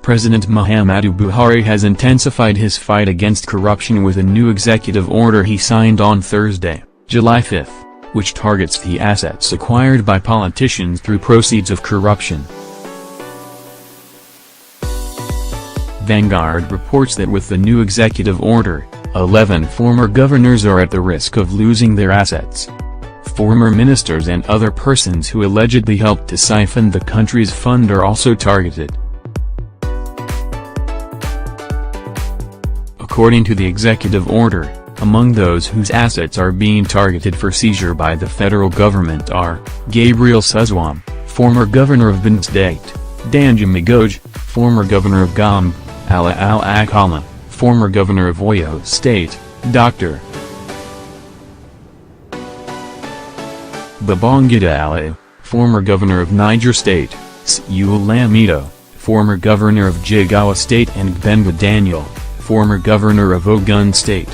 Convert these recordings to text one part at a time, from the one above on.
President Muhammadu Buhari has intensified his fight against corruption with a new executive order he signed on Thursday, July 5, which targets the assets acquired by politicians through proceeds of corruption. Vanguard reports that with the new executive order, 11 former governors are at the risk of losing their assets. Former ministers and other persons who allegedly helped to siphon the country's fund are also targeted. According to the executive order, among those whose assets are being targeted for seizure by the federal government are, Gabriel Suswam, former governor of Benue State, Danjuma Goje, former governor of Gombe, Ala Al-Akala, former governor of Oyo State, Dr. Babangida Aliyu, former governor of Niger State, Sule Lamido, former governor of Jigawa State, and Gbenga Daniel, former governor of Ogun State.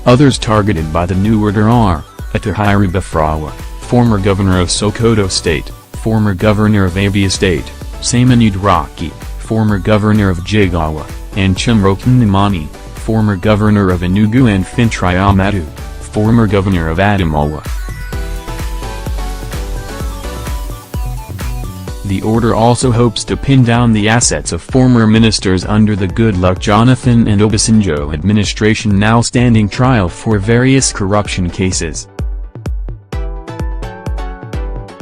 Others targeted by the new order are, Atahiri Bafrawa, former governor of Sokoto State, former governor of Abia State, Samanud Raki, former governor of Jigawa, and Chimrokin Nimani, former governor of Enugu, and Fintri Amadu, former governor of Adamawa. The order also hopes to pin down the assets of former ministers under the Goodluck Jonathan and Obasanjo administration now standing trial for various corruption cases.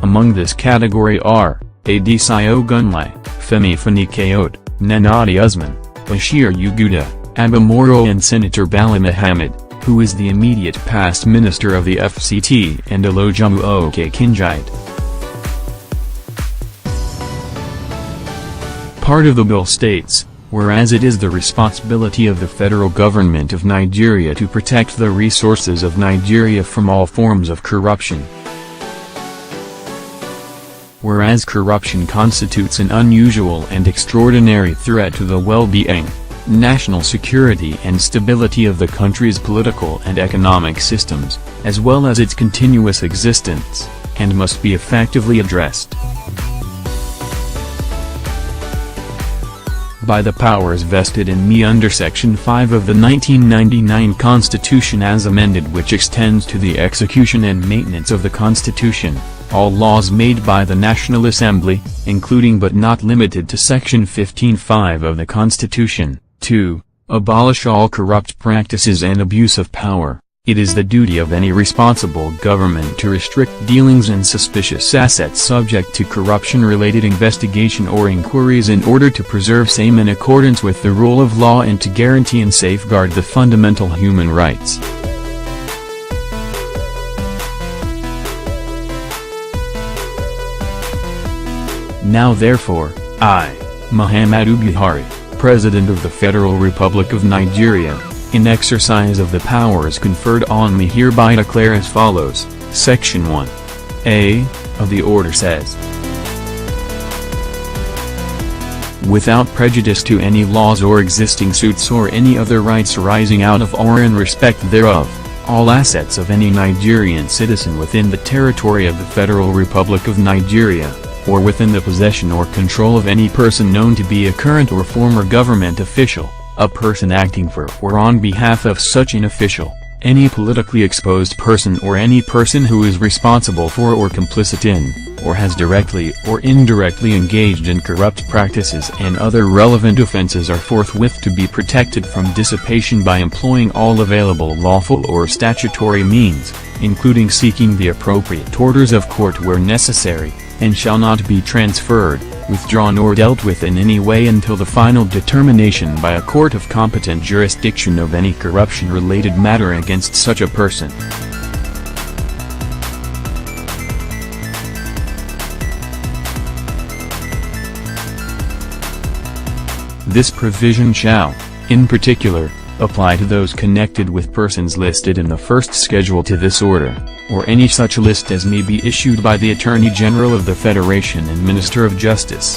Among this category are, Adesai Ogunlai, Femi Fani-Kayode, Nanadi Usman, Bashir Uguda, Abamoro, and Senator Bala Mohammed, who is the immediate past minister of the FCT, and Olojumo Oke-Kinjide. Part of the bill states, whereas it is the responsibility of the federal government of Nigeria to protect the resources of Nigeria from all forms of corruption. Whereas corruption constitutes an unusual and extraordinary threat to the well-being, national security and stability of the country's political and economic systems, as well as its continuous existence, and must be effectively addressed by the powers vested in me under Section 5 of the 1999 Constitution as amended, which extends to the execution and maintenance of the Constitution, all laws made by the National Assembly, including but not limited to Section 15(5) of the Constitution. 2. Abolish all corrupt practices and abuse of power. It is the duty of any responsible government to restrict dealings in suspicious assets subject to corruption-related investigation or inquiries in order to preserve same in accordance with the rule of law and to guarantee and safeguard the fundamental human rights. Now therefore, I, Muhammadu Buhari, President of the Federal Republic of Nigeria, in exercise of the powers conferred on me hereby declare as follows. Section 1(a) of the order says, without prejudice to any laws or existing suits or any other rights arising out of or in respect thereof, all assets of any Nigerian citizen within the territory of the Federal Republic of Nigeria, or within the possession or control of any person known to be a current or former government official, a person acting for or on behalf of such an official, any politically exposed person or any person who is responsible for or complicit in, or has directly or indirectly engaged in corrupt practices and other relevant offenses are forthwith to be protected from dissipation by employing all available lawful or statutory means, including seeking the appropriate orders of court where necessary, and shall not be transferred, withdrawn or dealt with in any way until the final determination by a court of competent jurisdiction of any corruption-related matter against such a person. This provision shall, in particular, apply to those connected with persons listed in the first schedule to this order, or any such list as may be issued by the Attorney General of the Federation and Minister of Justice.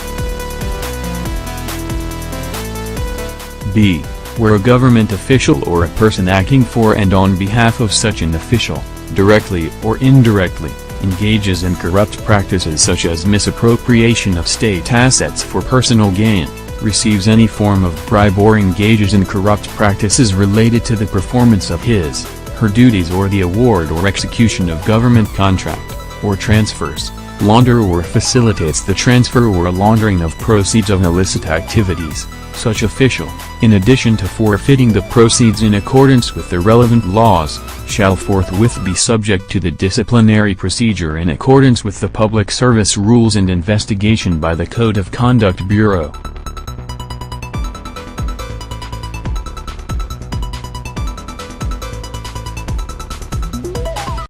b. Where a government official or a person acting for and on behalf of such an official, directly or indirectly, engages in corrupt practices such as misappropriation of state assets for personal gain, receives any form of bribe or engages in corrupt practices related to the performance of his, her duties or the award or execution of government contract, or transfers, launder or facilitates the transfer or laundering of proceeds of illicit activities, such official, in addition to forfeiting the proceeds in accordance with the relevant laws, shall forthwith be subject to the disciplinary procedure in accordance with the Public Service Rules and Investigation by the Code of Conduct Bureau.